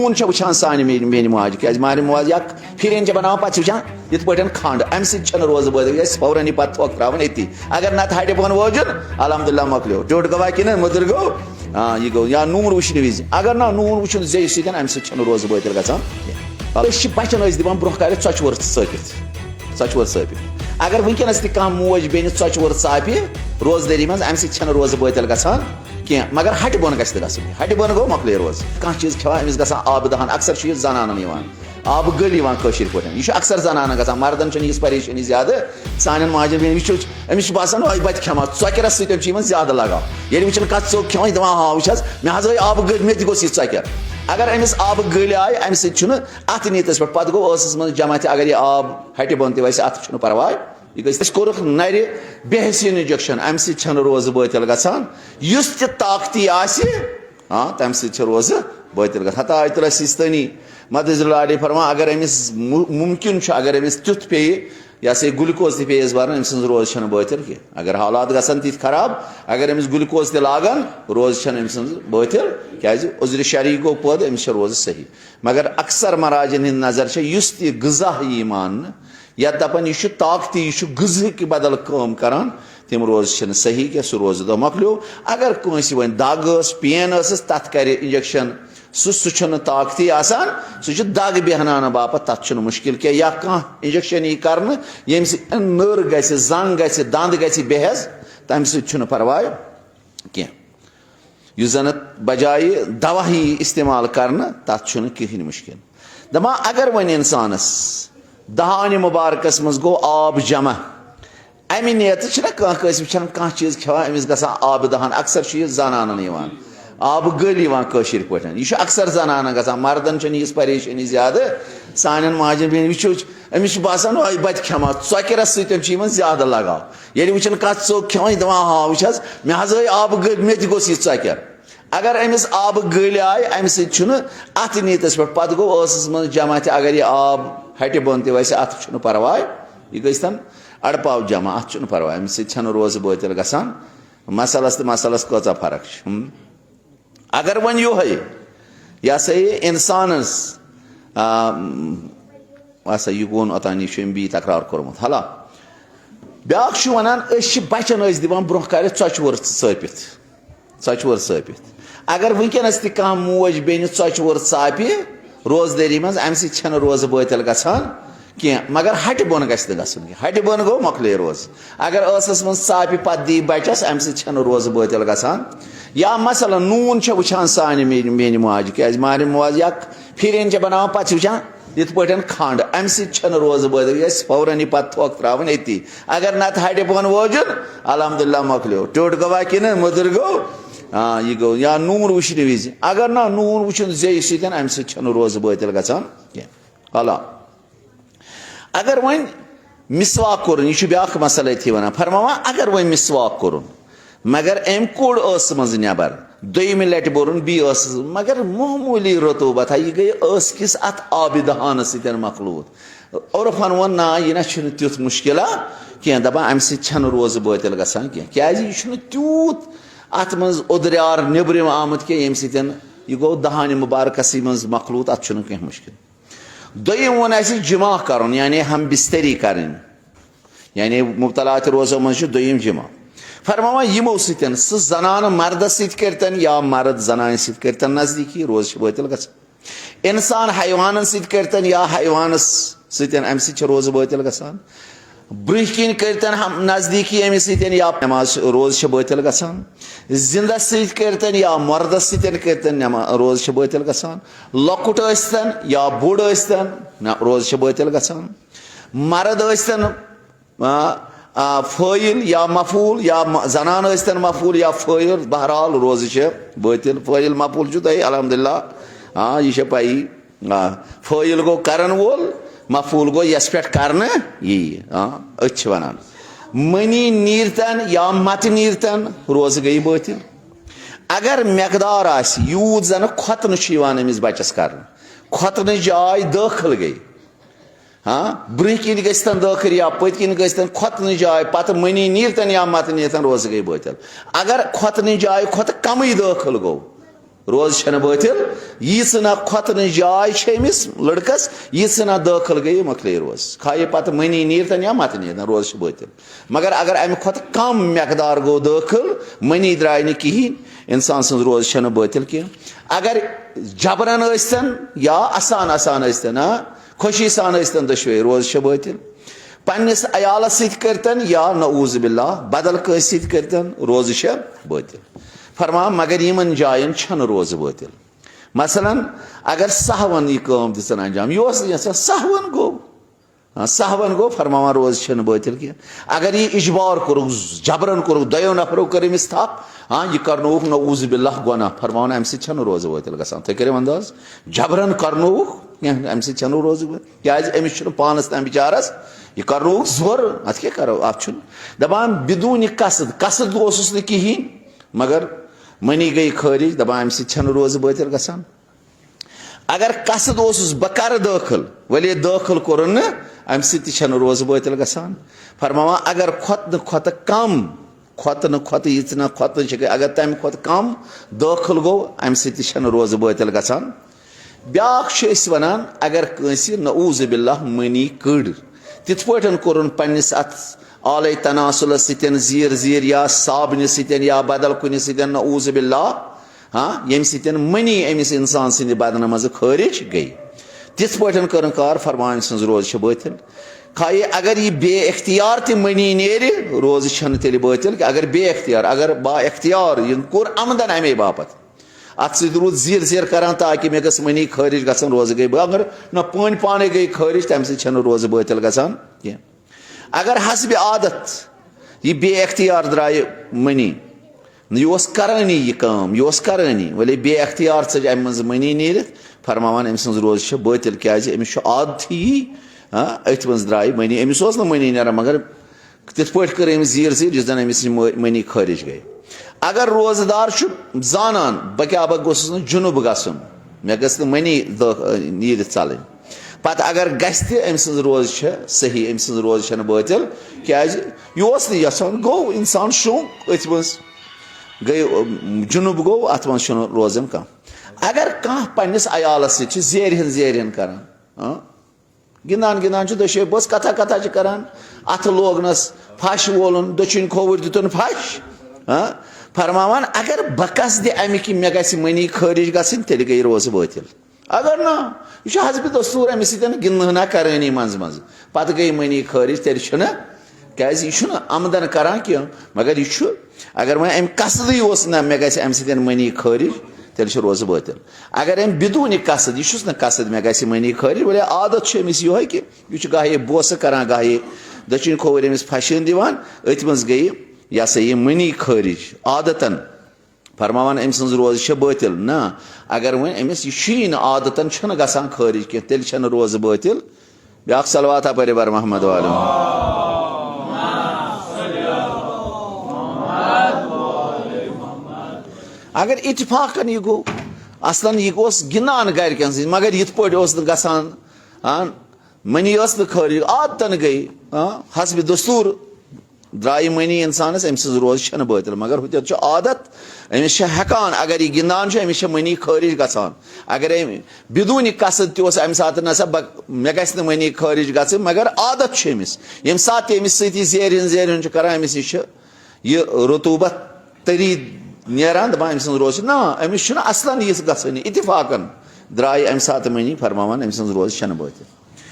नून वुचान सान मे माज क्या मारे माज या फिर बना पे वुचान इत पे खंड अम सर रोज बदल फौरन पे थोक त्रावन ये अगर नत हट बन वोजुन अलहमदिल्ला मकलो टोट गवा कि मुदर गो यह गो या नून वुचन विज अगर ना नून वुचन जे अम सर रोज बदल गचान बचन दिवान ब्रोह कर चोचवर सापित अगर वनकस तह मोज बेन चोचवर सापि रोजदारी मज अम सर रोज बदल गचान क्या मगर हट बन गन हट बन गो मकल रोज कह चीज खा अमिस ग आब दहन अक्सर जनान आब गल पे यह अक्सर जनान ग मर्दन यह परेशानी ज्यादा सान माजन बेन वो अमिस बासान बत खेमा चौकरस सत ज्यादा लगाव ये वो कत चौक खेमा दपान हाँ वह मे हज आब गल मे तोस यह चौकर अगर अमिस आब गल आय अम सत नीतस पे पत गो मज जमा अगर यह आब हट बन तस अत परवाय यह कोर नर बेहसीन इंजेक्शन अम सर रोज बतल गसान ताकती हाँ तम रोज बतल ग हता आयतुल्लाह सिस्तानी मदजुल्लाह फरमा अगर अमिस मुमकिन अगर अमिस तुथ पे यह सा ग्लूकोज पे भरन अम सज रोज बतल की अगर हालात गसन तिथ खराब अगर अमिस ग्लूकोज लागान रोज अम सज बतल क्या उज्र शरी गो पद अमिस रोज सही मगर अक्सर मराजन हिंद नजर गजा यी मान या दपान यह ताकती यह गज कि बदल काम करान तम रोज सही क्या सह रोज दो मकलो अगर कंस वन दाग पेन तथ कर इंजेक्शन सह ताकती आसान सह दाग बेहनान बापत तथ मुश्किल क्या या कह इंजेक्शन यी कर ये नर ग जंग ग दंद ग बेहज तम सह परवाह क्या जन बजाय दवा ही इस्तेमाल कर तथ कहीं मुश्किल दपा अगर वन इंसानस दहान मुबारकस मज गो आब जमा अमि नियत वचान कह चीज खा अमिस ग आब दहान अक्सर जनान आब गल पे यह अक्सर जनान ग मर्दन यह परेशानी ज्यादा सान माजन बेन वो अमिस बासान बत खेमा चौकरस सत ज्यादा लगाव ये वो कत चौक खेमा दपान हाँ वह मे हज आब गल मे तोस यह चौकर अगर अमिस आब गल आय अम सत नीतस पे पत गो मज जमा अगर यह आब हट बन तस अत परवाह यह गन अड़पाव जमा अत परवाह अम सत रोज बतल गसान मसलस तो मसलस कचा फर्क अगर वन यह सा इंसानस यह गोन ओतान यह बी तकरार कोर्मुत हाला ब्या वन बचन दिवान ब्रोह कर चोचवर सापित अगर वनकस तह मोज बेन चोचवर सापि रोजदारी मज अम सर रोज बतल गसान क्या मगर हट बन गन हट बन गो मकल रोज अगर मज सापि पत दी बचस अम सर रोज बतल गसान या मसला नून वुचान सान मे माज क्या मारे माज या फिर बना पे वुचान इत पे खंड अम सर रोज बदल फौरन पे थोक त्रावन ये अगर नत हट बन वोजुन अलहमदिल्ला मकलो टोट गवा कि मुदर गो यह गो या नून वुचन विज अगर ना नून वुचन जे अम सर रोज बतल गचान हाला अगर वन मिसवाक कोर यह ब्या मसल वन फरमा अगर वन मिसवाक कोर मगर अम कोड़ मज नबर दोम लट बोर बी मगर मामूली रतूबत यह गई किस अत आब दहान सत मखलूत और वन ना यह ना तुथ मुश्किल क्या दपा अम सर रोज बतल गसान क्या यह तूत अत मज उदरार नबरम आमुत क्या ये सत यह गो दहान मुबारकस मज मखलूत अत कह मुश्किल दोम वन जिमा कर यानी हम बिस्तरी कर यानी मुबतलात रोजों मज दोम जिमा फरमा यमो सत जनान मर्द सतन या मर्द जनान सतन नजदीकी रोज बतल ग इंसान हैवान सतन या हैवानस सतन अम रोज बतल गसान ब्रह किन करतन हम नजदीकी अमिस सतन या नमाज रोज बतल गसान जिंदस सतन या मर्दस सतन करतन रोज बतल गसान लकुट स्तन या बुड़ स्तन रोज बतल गसान मर्द स्तन फ़ाइल या मफूल या जनान स्तन मफूल या फ़ाइल बहरहाल रोज बतल फ़ाइल मफूल अलहमदिल्ला हाँ यह पाई फ़ाइल गो करन वोल मफूल गो यस पे कर यी वन मनी नीरतन या मत नीरतन रोज गई बतल अगर मकदार यूत जन खोतन अमिस बचस कर खोतन जाय दाखिल गई हाँ ब्रह किन गन दाखिल या पत किन गन खोतन जाय पत मनी नीरतन या मत नीरतन रोज गई बतल अगर खोतन जाय खोत कम दाखिल गो रोज छन बातिल यीना खोतन जाय अमिस लड़कस यीना दाखिल गई मकले रोज खाए पत मनी नीरतन या मत नीरतन रोज बातिल मगर अगर अमे खुद कम मकदार गो दाखिल मनी द्राय न कहें इंसान सज रोज छन बातिल कह अगर जबरन या आसान आसान खुशी सान दशवे रोज बातिल पन्निस अयालस सतन या नऊज़ बिल्लाह बदल कस सतन रोज बातिल फरमा मगर यमन जायन छन रोज बातिल मसलन अगर सहवन यह काम दिन अंजाम यह सहवन गो फरमावान रोज छन बातिल कह अगर यह इजबार कोरुक जबरन कोरुक दयो नफरो कर अमिस थप हाँ यह करनोक नऊज़ बिल्लाह गुनाह फरमावान अम सत रोज बातिल गसान तुम करो अंदाज जबरन करनोक अम सत रोज क्या अमिस पानस तम बिचारस यह करनोक जोर अत क्या करो अत दपान बिदून कसद कसद ओसुस न कहें मगर मनी गई खारिज दपान अम सत रोज बातिल गसान अगर कसद ओसुस बह कर दाखिल वले दाखिल कोर न अम सत रोज बातिल गसान फरमावा अगर खोत कम खोत यीना खोत अगर तम खोत कम दाखिल गो अम सत रोज बातिल गसान ब्याख वनान अगर कंसी नऊज़ बिल्लाह मनी कड़ तिथ पन कोर पन्निस अत आले तनासुल सतन जीर जीर या साबन सतन या बदल कुन सतन नऊज़ बिल्लाह हाँ यम सतन मनी अमिस इंसान सिंद बदन मज खारिज गई तिथ पन कर कार फरमान सज रोज बातिल खाए अगर यह बे इख्तियार त मनी नेर रोज छन तेल बातिल अगर बे इख्तियार अगर बा इख्तियार यह कोर आमदन अमे बापत अत सूद जीर जीर करान ताकि मे गस मनी खारिज गसन रोज गई अगर न पान पाने गई खारिज तम सत रोज बातिल गसान कह अगर हसब आदत यह बे इख्तियार द्राय मनी यह करानी यह काम यह करानी वले बे इख्तियार सज अम मज मनी नीरत फरमावान अम सज रोज बातिल क्या अमिस आदत अथ मज द्राय मनी अमिस मनी नीरान मगर तिथ पे कर अमिस जीर जीर जिस जन अमिस मनी खारिज गई अगर रोजदार जानान बह क्या बह गोस जुनूब गसन मे गस मनी नीर चल पत अगर गस अम सज रोज सही अम सज रोज बातिल क्या यह यसान गो इंसान शौक अथ मज गई जुनूब गो अत मज रोजन कह अगर कह पन्निस अयालस जेरहन करान गिंदान गिंदान दशे बस कथा कथा करान अथ लोगनस फश वोलन दक्षिण खोवर दितन फश फरमावान अगर बकस दे अमिक मे गस मनी खारिज गसन तेल गई रोज बातिल अगर ना यह हसब दस्तूर अमिस सतन गिंदना करानी मज मज पत गई मनी खारिज तेल क्या यह आमदन करान कह मगर यह अगर वह अम कसद ना मे गस अम सतन मनी खारिज तेल रोज बातिल अगर अम बिदून कसद यह कसद मे गस मनी खारिज वले आदत अमिस यह कि यह गाहे बोस करान गाहे दक्षिण खोवर अमिस फशन दिवान अथ मज गई यह सा यह मनी खारिज आदतन फरमावान अम सज रोज बातिल ना अगर वन अमिस यह आदतन गसान खारिज कह तेल रोज बातिल ब्याख सलवात पर बर मोहम्मद वालम अगर इतफाकन यह गो असलन यह गोस गिनान गरकन सत मगर यिथ पे गसान मनी खारिज आदतन गई हसब दस्तूर द्राय मनी इंसानस अम सज रोज बातिल मगर हुत आदत अमिस हेकान अगर यह गिंदान अमिस मनी खारिज गसान अगर बिदून कसद तस अम सात नसा मे गस मनी खारिज ग मगर आदत अमिस यम सात अमिस सती जेरहन जेरहन करान अमिस यह रुतूबत तरी नेरान दपान अम सज रोज ना अमिस असलन यह गसन इतफाकन द्राय अम सात मनी फरमावान अम सज रोज बातिल